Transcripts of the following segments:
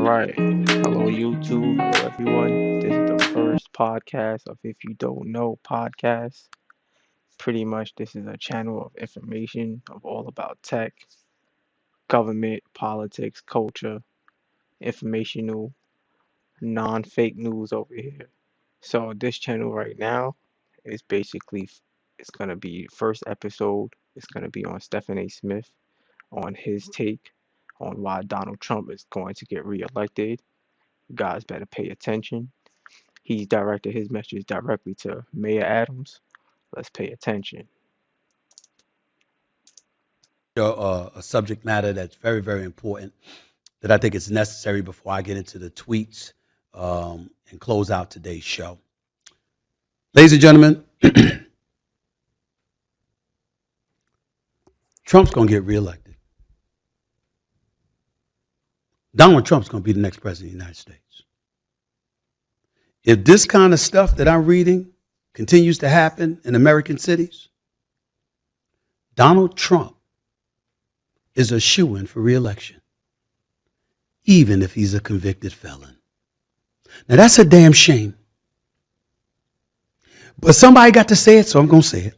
right. Hello, YouTube. Hello, everyone. This is the first podcast of If You Don't Know podcast. Pretty much, this is a channel of information of all about tech, government, politics, culture, informational, non-fake news over here. So this channel right now is basically it's gonna be first episode. It's gonna be on Stephen A. Smith on his take on why Donald Trump is going to get reelected. You guys better pay attention. He's directed his message directly to Mayor Adams. Let's pay attention. A subject matter that's very, very important that I think is necessary before I get into the tweets and close out today's show. Ladies and gentlemen, Trump's going to get reelected. Donald Trump's going to be the next president of the United States. If this kind of stuff that I'm reading continues to happen in American cities, Donald Trump is a shoo-in for reelection, even if he's a convicted felon. Now, that's a damn shame. But somebody got to say it, so I'm going to say it.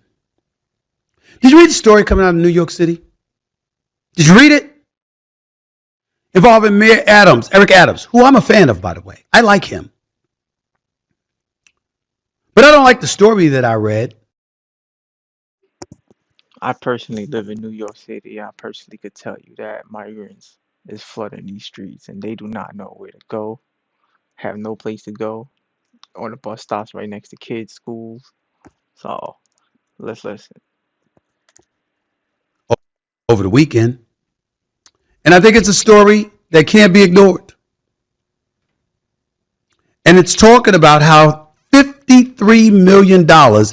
Did you read the story coming out of New York City? Did you read it? Involving Mayor Adams, Eric Adams, who I'm a fan of, by the way. I like him. But I don't like the story that I read. I personally live in New York City. I personally could tell you that migrants is flooding these streets and they do not know where to go, have no place to go, or the bus stops right next to kids' schools. So let's listen. Over the weekend. And I think it's a story that can't be ignored. And it's talking about how $53 million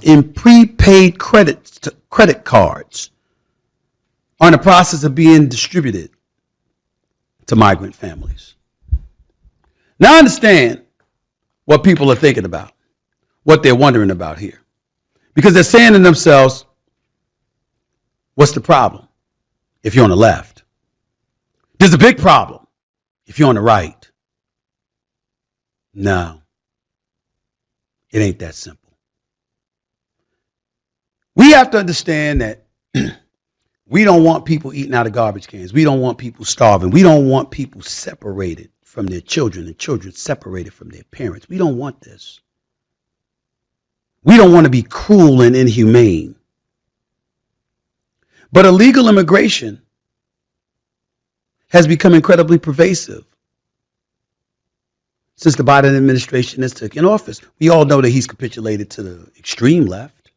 in prepaid credit cards are in the process of being distributed to migrant families. Now I understand what people are thinking about, what they're wondering about here. Because they're saying to themselves, what's the problem if you're on the left? There's a big problem if you're on the right. No, it ain't that simple. We have to understand that we don't want people eating out of garbage cans. We don't want people starving. We don't want people separated from their children and children separated from their parents. We don't want this. We don't want to be cruel and inhumane. But illegal immigration has become incredibly pervasive since the Biden administration has taken office. We all know that he's capitulated to the extreme left.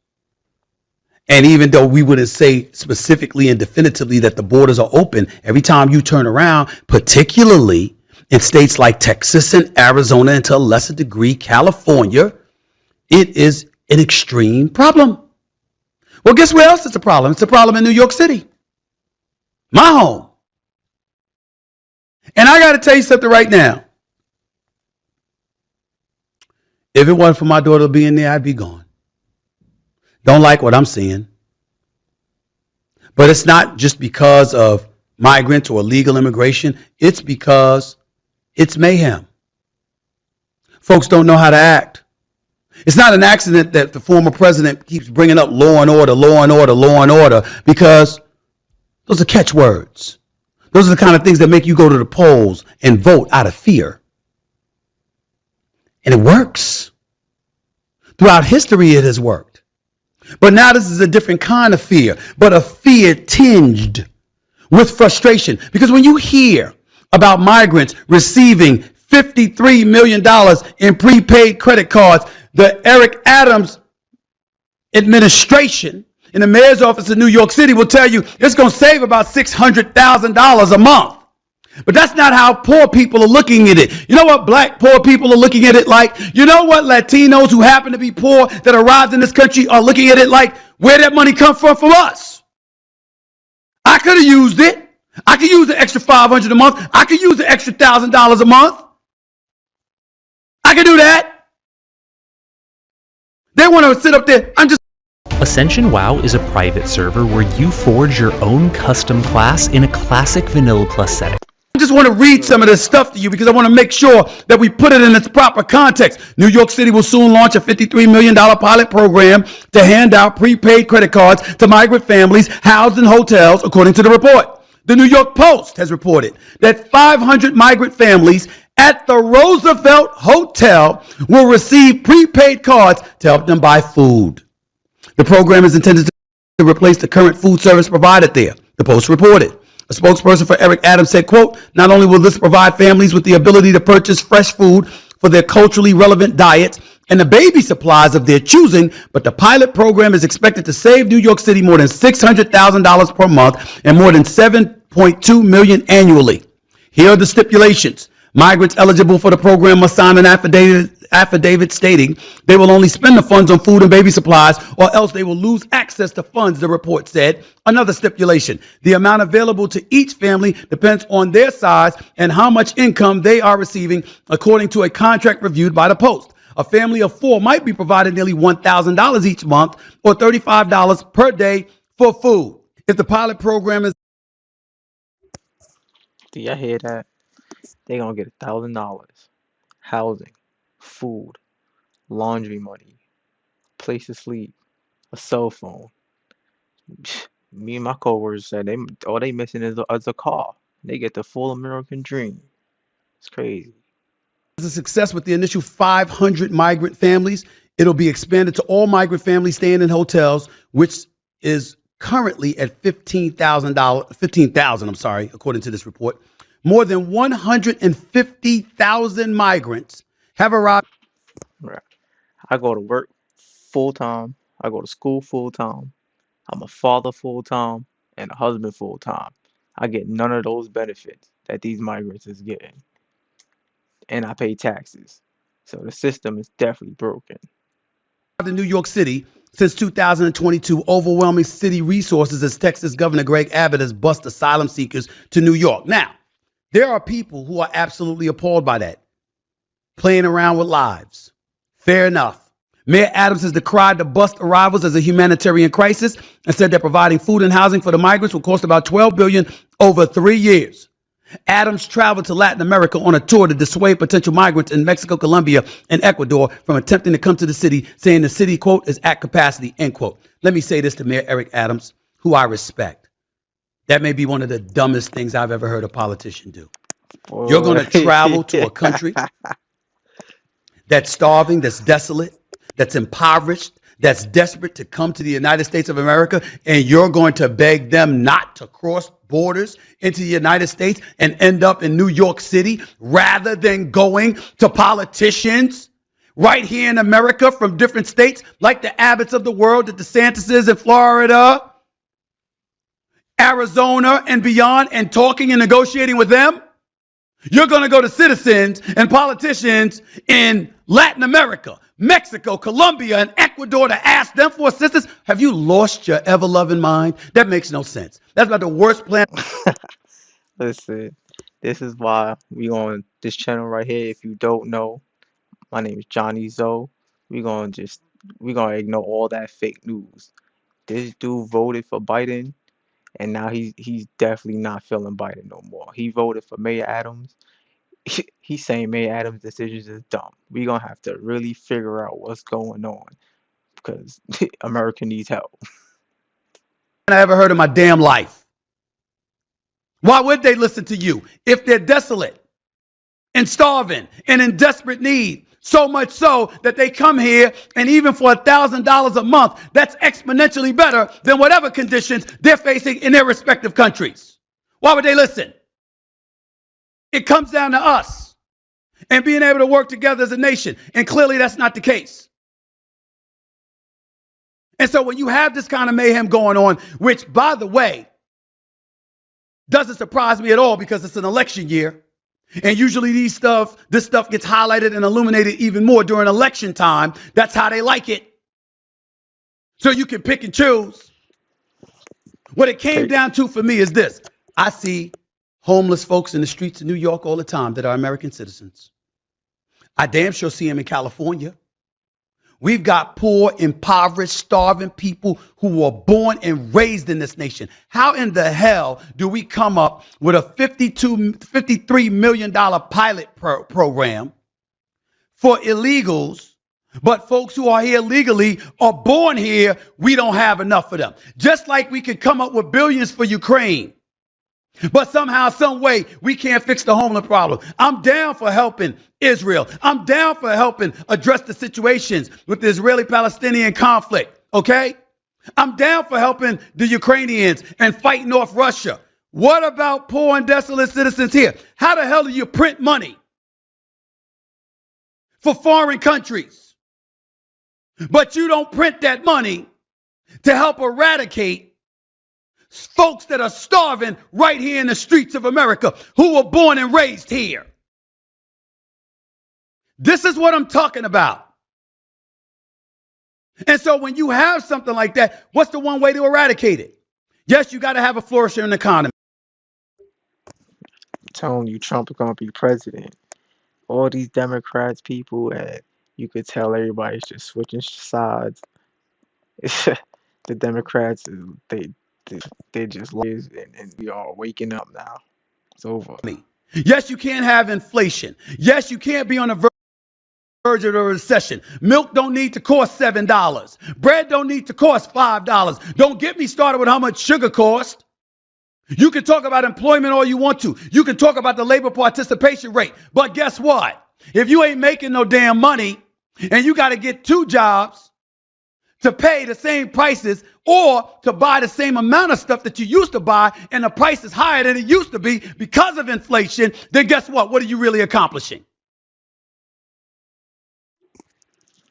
And even though we wouldn't say specifically and definitively that the borders are open, every time you turn around, particularly in states like Texas and Arizona, and to a lesser degree, California, it is an extreme problem. Well, guess where else it's a problem? It's a problem in New York City, my home. And I got to tell you something right now. If it wasn't for my daughter being there, I'd be gone. Don't like what I'm seeing. But it's not just because of migrants or illegal immigration. It's because it's mayhem. Folks don't know how to act. It's not an accident that the former president keeps bringing up law and order, law and order, law and order, because those are catchwords. Those are the kind of things that make you go to the polls and vote out of fear. And it works. Throughout history, it has worked. But now this is a different kind of fear, but a fear tinged with frustration. Because when you hear about migrants receiving $53 million in prepaid credit cards, the Eric Adams administration in the mayor's office in New York City will tell you it's going to save about $600,000 a month. But that's not how poor people are looking at it. You know what black poor people are looking at it like? You know what Latinos who happen to be poor that arrived in this country are looking at it like? Where that money come from us? I could have used it. I could use the extra $500 a month. I could use the extra $1,000 a month. I could do that. They want to sit up there. Ascension WoW is a private server where you forge your own custom class in a classic Vanilla Plus setting. I just want to read some of this stuff to you because I want to make sure that we put it in its proper context. New York City will soon launch a $53 million pilot program to hand out prepaid credit cards to migrant families housed in hotels, according to the report. The New York Post has reported that 500 migrant families at the Roosevelt Hotel will receive prepaid cards to help them buy food. The program is intended to replace the current food service provided there, the Post reported. A spokesperson for Eric Adams said, quote, not only will this provide families with the ability to purchase fresh food for their culturally relevant diets and the baby supplies of their choosing, but the pilot program is expected to save New York City more than $600,000 per month and more than $7.2 million annually. Here are the stipulations. Migrants eligible for the program must sign an affidavit stating they will only spend the funds on food and baby supplies or else they will lose access to funds, the report said. Another stipulation, the amount available to each family depends on their size and how much income they are receiving, according to a contract reviewed by the Post. A family of four might be provided nearly $1,000 each month or $35 per day for food. If the pilot program is Do y'all hear that? They gonna get $1,000, housing, food, laundry money, place to sleep, a cell phone. Me and my coworkers said they all they missing is a car. They get the full American dream. It's crazy. a success with the initial 500 migrant families, it'll be expanded to all migrant families staying in hotels, which is currently at $15,000, according to this report. More than 150,000 migrants have arrived. Right. I go to work full time. I go to school full time. I'm a father full time and a husband full time. I get none of those benefits that these migrants is getting, and I pay taxes. So the system is definitely broken. In New York City since 2022, overwhelming city resources as Texas Governor Greg Abbott has bused asylum seekers to New York. Now, there are people who are absolutely appalled by that, playing around with lives. Fair enough. Mayor Adams has decried the bust arrivals as a humanitarian crisis and said that providing food and housing for the migrants will cost about $12 billion over 3 years. Adams traveled to Latin America on a tour to dissuade potential migrants in Mexico, Colombia, and Ecuador from attempting to come to the city, saying the city, quote, is at capacity, end quote. Let me say this to Mayor Eric Adams, who I respect. That may be one of the dumbest things I've ever heard a politician do. You're going Boy. to travel to a country that's starving, that's desolate, that's impoverished, that's desperate to come to the United States of America, and you're going to beg them not to cross borders into the United States and end up in New York City rather than going to politicians right here in America from different states like the Abbotts of the world, the DeSantises in Florida, Arizona, and beyond, and talking and negotiating with them? You're going to go to citizens and politicians in Latin America, Mexico, Colombia, and Ecuador to ask them for assistance? Have you lost your ever-loving mind? That makes no sense. That's about the worst plan. Listen, this is why we on this channel right here. If you don't know, my name is Johnny Zoe. We gonna just we gonna ignore all that fake news. This dude voted for Biden, and now he's definitely not feeling Biden no more. He voted for Mayor Adams. He's saying Mayor Adams' decisions is dumb. We gonna have to really figure out what's going on because America needs help. I ever heard in my damn life. Why would they listen to you if they're desolate and starving and in desperate need? So much so that they come here, and even for $1,000 a month, that's exponentially better than whatever conditions they're facing in their respective countries. Why would they listen? It comes down to us and being able to work together as a nation, and clearly that's not the case. And so when you have this kind of mayhem going on, which, by the way, doesn't surprise me at all because it's an election year, and usually this stuff gets highlighted and illuminated even more during election time. That's how they like it. So you can pick and choose. What it came Okay, down to for me is this. I see homeless folks in the streets of New York all the time that are American citizens. I damn sure see them in California. We've got poor, impoverished, starving people who were born and raised in this nation. How in the hell do we come up with a $53 million pilot program for illegals, but folks who are here legally are born here, we don't have enough of them? Just like we could come up with billions for Ukraine, but somehow, some way, we can't fix the homeless problem. I'm down for helping Israel. I'm down for helping address the situations with the Israeli-Palestinian conflict, okay? I'm down for helping the Ukrainians and fighting off Russia. What about poor and desolate citizens here? How the hell do you print money for foreign countries, but you don't print that money to help eradicate folks that are starving right here in the streets of America, who were born and raised here? This is what I'm talking about. And so when you have something like that, what's the one way to eradicate it? Yes, you got to have a flourishing economy. I'm telling you, Trump is gonna be president. All these Democrats people, and you could tell everybody's just switching sides. The Democrats, they, they just liars, and we are waking up now. It's over. Yes, you can't have inflation. Yes, you can't be on the verge of a recession. Milk don't need to cost $7. Bread don't need to cost $5. Don't get me started with how much sugar costs. You can talk about employment all you want to. You can talk about the labor participation rate. But guess what? If you ain't making no damn money and you got to get two jobs to pay the same prices or to buy the same amount of stuff that you used to buy, and the price is higher than it used to be because of inflation, then guess what? What are you really accomplishing?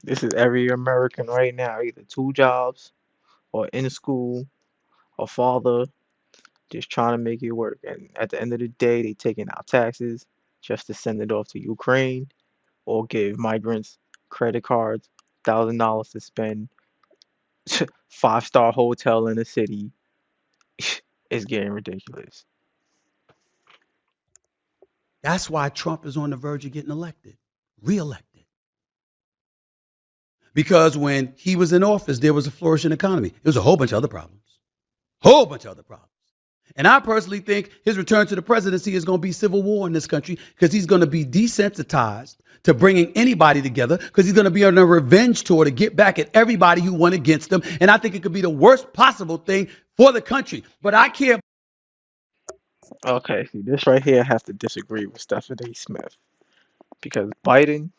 This is every American right now, either two jobs or in school, or father just trying to make it work. And at the end of the day, they taking out taxes just to send it off to Ukraine or give migrants credit cards, $1,000 to spend, five-star hotel in the city. It's getting ridiculous. That's why Trump is on the verge of getting elected, reelected. Because when he was in office, there was a flourishing economy. There was a whole bunch of other problems. Whole bunch of other problems. And I personally think his return to the presidency is going to be civil war in this country, because he's going to be desensitized to bringing anybody together, because he's going to be on a revenge tour to get back at everybody who went against him. And I think it could be the worst possible thing for the country. But I can't. Okay, see, this right here I have to disagree with Stephen A. Smith, because Biden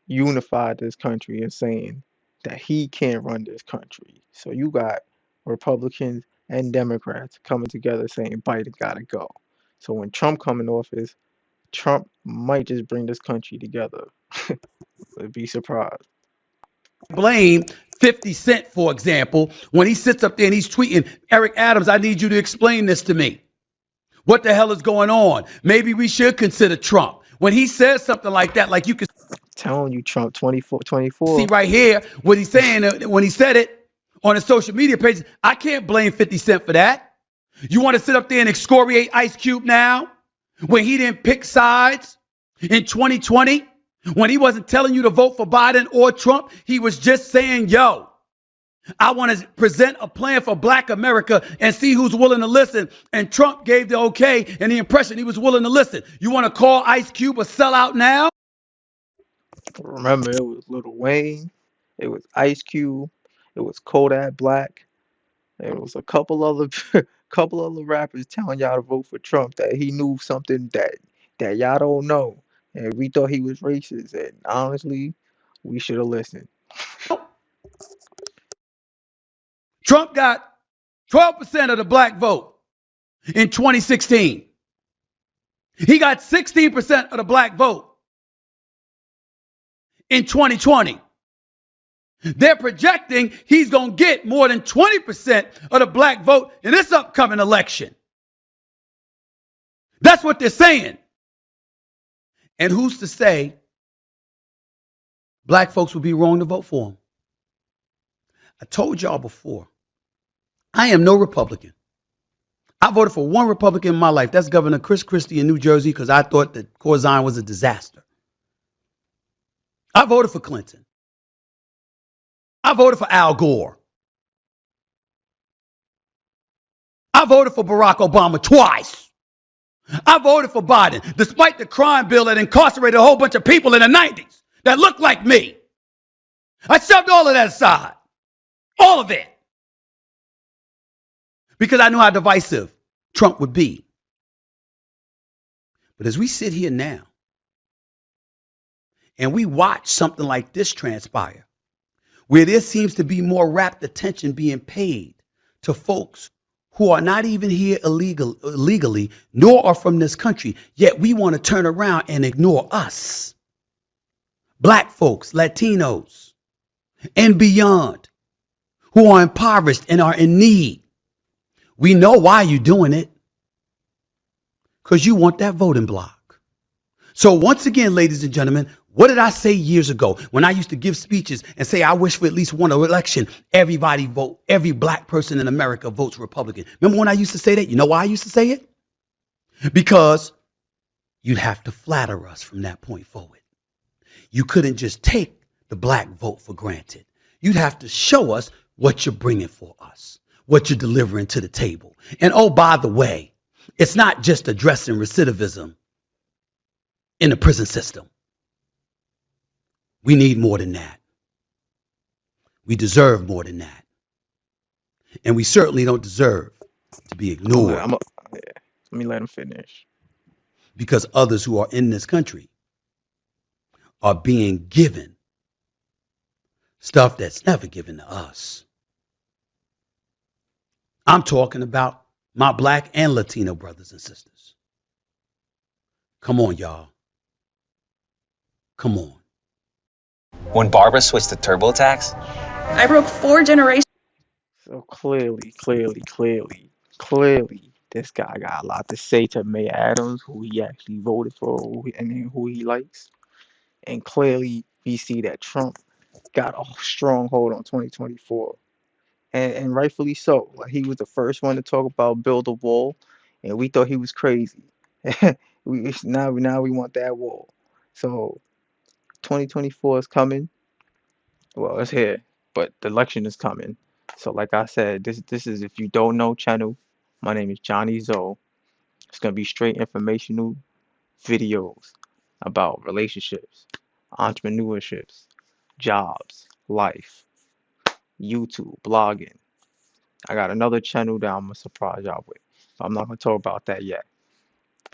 unified this country in saying that he can't run this country. So you got Republicans and Democrats coming together saying Biden gotta go. So when Trump come in office, Trump might just bring this country together. Would be surprised. Blame 50 Cent, for example, when he sits up there and he's tweeting, Eric Adams, I need you to explain this to me. What the hell is going on? Maybe we should consider Trump. When he says something like that, like you can Telling you, Trump 24, see 24. right here what he's saying when he said it on his social media page. I can't blame 50 Cent for that. You want to sit up there and excoriate Ice Cube now when he didn't pick sides in 2020? When he wasn't telling you to vote for Biden or Trump, he was just saying, yo, I want to present a plan for Black America and see who's willing to listen. And Trump gave the okay and the impression he was willing to listen. You want to call Ice Cube a sellout now? Remember, it was Lil Wayne, it was Ice Cube, it was Kodak Black, there was a couple other couple other rappers telling y'all to vote for Trump that he knew something that y'all don't know, and we thought he was racist. And honestly, we should have listened. Trump got 12% of the Black vote in 2016. He got 16% of the Black vote in 2020. They're projecting he's going to get more than 20% of the Black vote in this upcoming election. That's what they're saying. And who's to say Black folks would be wrong to vote for him? I told y'all before, I am no Republican. I voted for one Republican in my life. That's Governor Chris Christie in New Jersey, because I thought that Corzine was a disaster. I voted for Clinton. I voted for Al Gore. I voted for Barack Obama twice. I voted for Biden, despite the crime bill that incarcerated a whole bunch of people in the 90s that looked like me. I shoved all of that aside. All of it. Because I knew how divisive Trump would be. But as we sit here now and we watch something like this transpire, where there seems to be more rapt attention being paid to folks who are not even here illegally, nor are from this country, yet we want to turn around and ignore us, black folks, Latinos, and beyond, who are impoverished and are in need. We know why you're doing it, because you want that voting block. So once again, ladies and gentlemen, what did I say years ago when I used to give speeches and say I wish for at least one election, everybody vote, every black person in America votes Republican? Remember when I used to say that? You know why I used to say it? Because you'd have to flatter us from that point forward. You couldn't just take the black vote for granted. You'd have to show us what you're bringing for us, what you're delivering to the table. And oh, by the way, it's not just addressing recidivism in the prison system. We need more than that. We deserve more than that. And we certainly don't deserve to be ignored Yeah, let me let him finish. because others who are in this country are being given stuff that's never given to us. I'm talking about my black and Latino brothers and sisters. Come on, y'all. Come on. When Barbara switched to TurboTax, I broke 4 generations. So clearly, this guy got a lot to say to Mayor Adams, who he actually voted for, and who he likes. And clearly, we see that Trump got a strong hold on 2024, and rightfully so. Like he was the first one to talk about build a wall, and we thought he was crazy. Now we want that wall. So 2024 is coming. Well, it's here, but the election is coming. So, like I said, this is If You Don't Know channel. My name is Johnny Zoe. It's gonna be straight informational videos about relationships, entrepreneurships, jobs, life, YouTube, blogging. I got another channel that I'm gonna surprise y'all with, but I'm not gonna talk about that yet.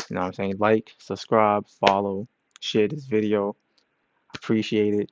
You know what I'm saying? Like, subscribe, follow, share this video. Appreciate it.